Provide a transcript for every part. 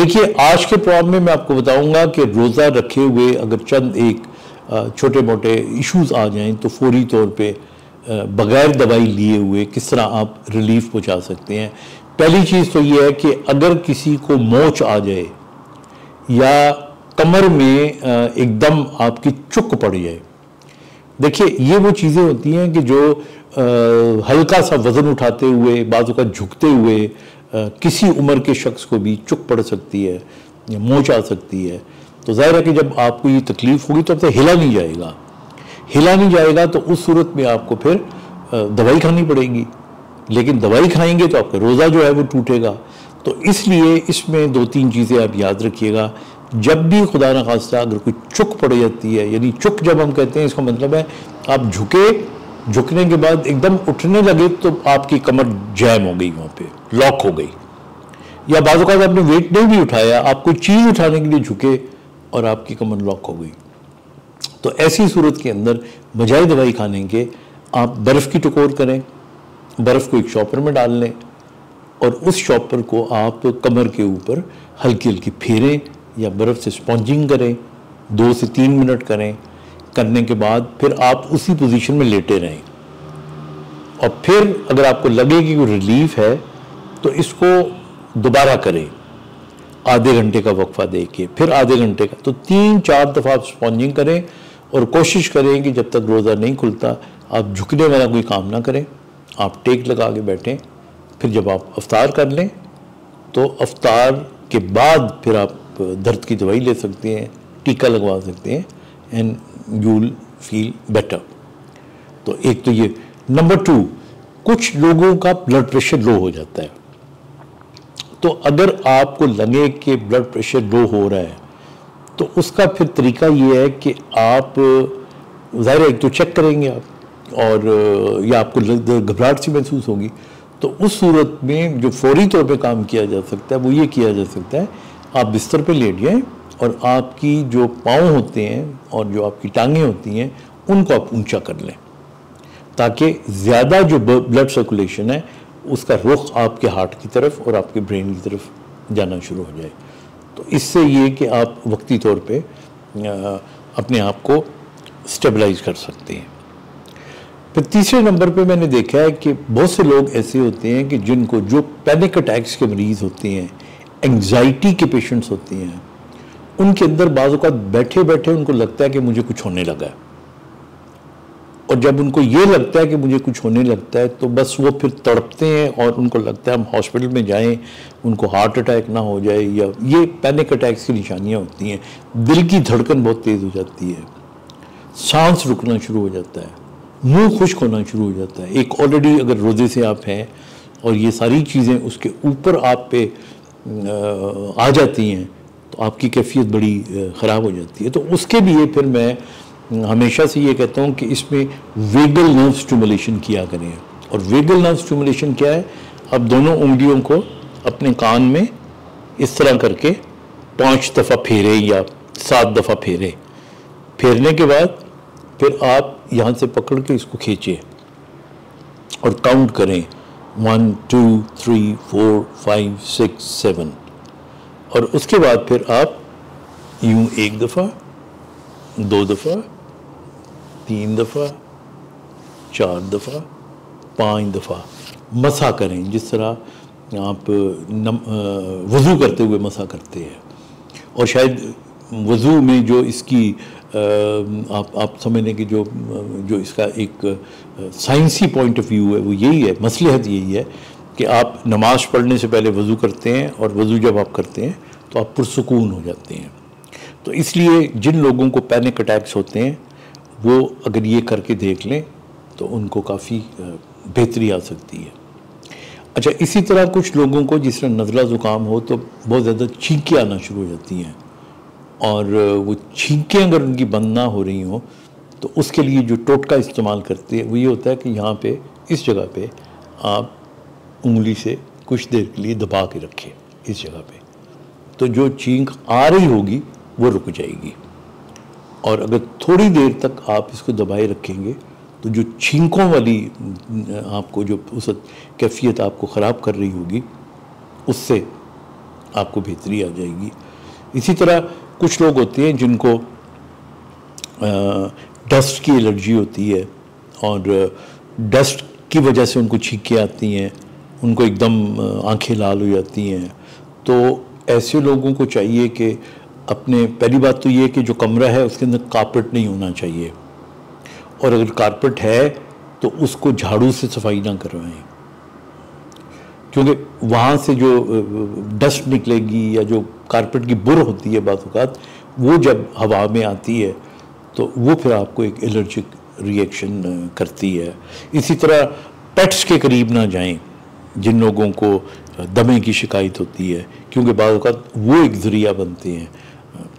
देखिए, आज के प्रोग्राम में मैं आपको बताऊंगा कि रोज़ा रखे हुए अगर चंद एक छोटे मोटे इश्यूज आ जाएं तो फौरी तौर पे बग़ैर दवाई लिए हुए किस तरह आप रिलीफ पहुंचा सकते हैं। पहली चीज़ तो ये है कि अगर किसी को मोच आ जाए या कमर में एकदम आपकी चुक पड़ जाए, देखिए ये वो चीज़ें होती हैं कि जो हल्का सा वज़न उठाते हुए बाजू का झुकते हुए किसी उम्र के शख्स को भी चुक पड़ सकती है या मोच आ सकती है। तो ज़ाहिर है कि जब आपको ये तकलीफ़ होगी तो अब तक हिला नहीं जाएगा तो उस सूरत में आपको फिर दवाई खानी पड़ेगी, लेकिन दवाई खाएंगे तो आपका रोज़ा जो है वो टूटेगा। तो इसलिए इसमें दो तीन चीज़ें आप याद रखिएगा। जब भी खुदा न खास्ता अगर कोई चुक पड़ जाती है, यानी चुक जब हम कहते हैं इसका मतलब है आप झुकने के बाद एकदम उठने लगे तो आपकी कमर जैम हो गई, वहाँ पे लॉक हो गई, या बाज़ औक़ात आपने वेट नहीं भी उठाया, आप कोई चीज़ उठाने के लिए झुके और आपकी कमर लॉक हो गई, तो ऐसी सूरत के अंदर बजाय दवाई खाने के आप बर्फ़ की टकोर करें, बर्फ़ को एक शॉपर में डाल लें और उस शॉपर को आप कमर के ऊपर हल्की हल्की फेरें या बर्फ़ से स्पॉन्जिंग करें, 2 से 3 मिनट करें। करने के बाद फिर आप उसी पोजीशन में लेटे रहें और फिर अगर आपको लगे कि कोई रिलीफ है तो इसको दोबारा करें, आधे घंटे का वक्फा दे के फिर आधे घंटे का, तो 3-4 दफ़ा आप स्पॉन्जिंग करें और कोशिश करें कि जब तक रोज़ा नहीं खुलता आप झुकने वाला कोई काम ना करें, आप टेक लगा के बैठें। फिर जब आप अफ्तार कर लें तो अफ्तार के बाद फिर आप दर्द की दवाई ले सकते हैं, टीका लगवा सकते हैं and you will feel better. तो एक तो ये। नंबर 2, कुछ लोगों का ब्लड प्रेशर लो हो जाता है, तो अगर आपको लगे कि ब्लड प्रेशर लो हो रहा है तो उसका फिर तरीका ये है कि आप ज़ाहिर है एक तो चेक करेंगे आप और या आपको घबराहट सी महसूस होगी, तो उस सूरत में जो फौरी तौर पे काम किया जा सकता है वो ये किया जा सकता है, आप बिस्तर पे लेट जाएं और आपकी जो पाँव होते हैं और जो आपकी टांगें होती हैं उनको आप ऊंचा कर लें ताकि ज़्यादा जो ब्लड सर्कुलेशन है उसका रुख आपके हार्ट की तरफ और आपके ब्रेन की तरफ जाना शुरू हो जाए। तो इससे ये कि आप वक्ती तौर पे अपने आप को स्टेबलाइज कर सकते हैं। फिर तीसरे नंबर पे मैंने देखा है कि बहुत से लोग ऐसे होते हैं कि जिनको जो पैनिक अटैक्स के मरीज़ होते हैं, एंग्जाइटी के पेशेंट्स होते हैं, उनके अंदर बाज़ औक़ात बैठे बैठे उनको लगता है कि मुझे कुछ होने लगा है, और जब उनको ये लगता है कि मुझे कुछ होने लगता है तो बस वो फिर तड़पते हैं और उनको लगता है हम हॉस्पिटल में जाएं, उनको हार्ट अटैक ना हो जाए, या ये पैनिक अटैक्स की निशानियां होती हैं। दिल की धड़कन बहुत तेज़ हो जाती है, सांस रुकना शुरू हो जाता है, मुंह खुश्क होना शुरू हो जाता है। एक ऑलरेडी अगर रोज़े से आप हैं और ये सारी चीज़ें उसके ऊपर आप पे आ जाती हैं तो आपकी कैफियत बड़ी ख़राब हो जाती है। तो उसके लिए फिर मैं हमेशा से ये कहता हूँ कि इसमें वेगल नर्व स्टिमुलेशन किया करें। और वेगल नर्व स्टिमुलेशन क्या है, आप दोनों उंगलियों को अपने कान में इस तरह करके 5 दफ़ा फेरे या 7 दफ़ा फेरे, फेरने के बाद फिर आप यहाँ से पकड़ के इसको खींचिए और काउंट करें 1 2 3 4 5 6 7, और उसके बाद फिर आप यूँ 1 दफ़ा 2 दफ़ा 3 दफ़ा 4 दफ़ा 5 दफ़ा मसा करें, जिस तरह आप वज़ू करते हुए मसा करते हैं। और शायद वज़ू में जो इसकी आप समझने की जो इसका एक साइंसी पॉइंट ऑफ व्यू है वो यही है, मसलहत यही है कि आप नमाज़ पढ़ने से पहले वज़ू करते हैं और वज़ू जब आप करते हैं तो आप पुरसुकून हो जाते हैं। तो इसलिए जिन लोगों को पैनिक अटैक्स होते हैं वो अगर ये करके देख लें तो उनको काफ़ी बेहतरी आ सकती है। अच्छा, इसी तरह कुछ लोगों को जिस तरह नज़ला ज़ुकाम हो तो बहुत ज़्यादा छींकें आना शुरू हो जाती हैं, और वो छींकें अगर उनकी बंद ना हो रही हों तो उसके लिए जो टोटका इस्तेमाल करते हैं वो ये होता है कि यहाँ पे इस जगह पे आप उंगली से कुछ देर के लिए दबा के रखें इस जगह पे, तो जो छींक आ रही होगी वो रुक जाएगी। और अगर थोड़ी देर तक आप इसको दबाए रखेंगे तो जो छींकों वाली आपको जो उस कैफियत आपको ख़राब कर रही होगी उससे आपको बेहतरी आ जाएगी। इसी तरह कुछ लोग होते हैं जिनको डस्ट की एलर्जी होती है और डस्ट की वजह से उनको छींकें आती हैं, उनको एकदम आंखें लाल हो जाती हैं। तो ऐसे लोगों को चाहिए कि अपने, पहली बात तो ये कि जो कमरा है उसके अंदर कारपेट नहीं होना चाहिए, और अगर कारपेट है तो उसको झाड़ू से सफाई ना करवाएं, क्योंकि वहाँ से जो डस्ट निकलेगी या जो कारपेट की बुर होती है बात औक़ात, वो जब हवा में आती है तो वो फिर आपको एक एलर्जिक रिएक्शन करती है। इसी तरह पेट्स के करीब ना जाएं जिन लोगों को दमे की शिकायत होती है, क्योंकि बात औक़ात वो एक ज़रिया बनते हैं।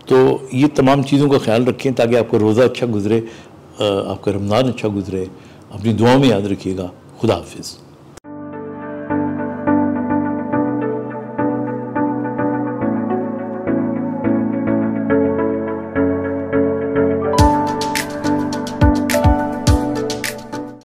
तो ये तमाम चीज़ों का ख्याल रखें ताकि आपका रोज़ा अच्छा गुज़रे, आपका रमज़ान अच्छा गुज़रे। अपनी दुआ में याद रखिएगा। खुदा हाफिज़।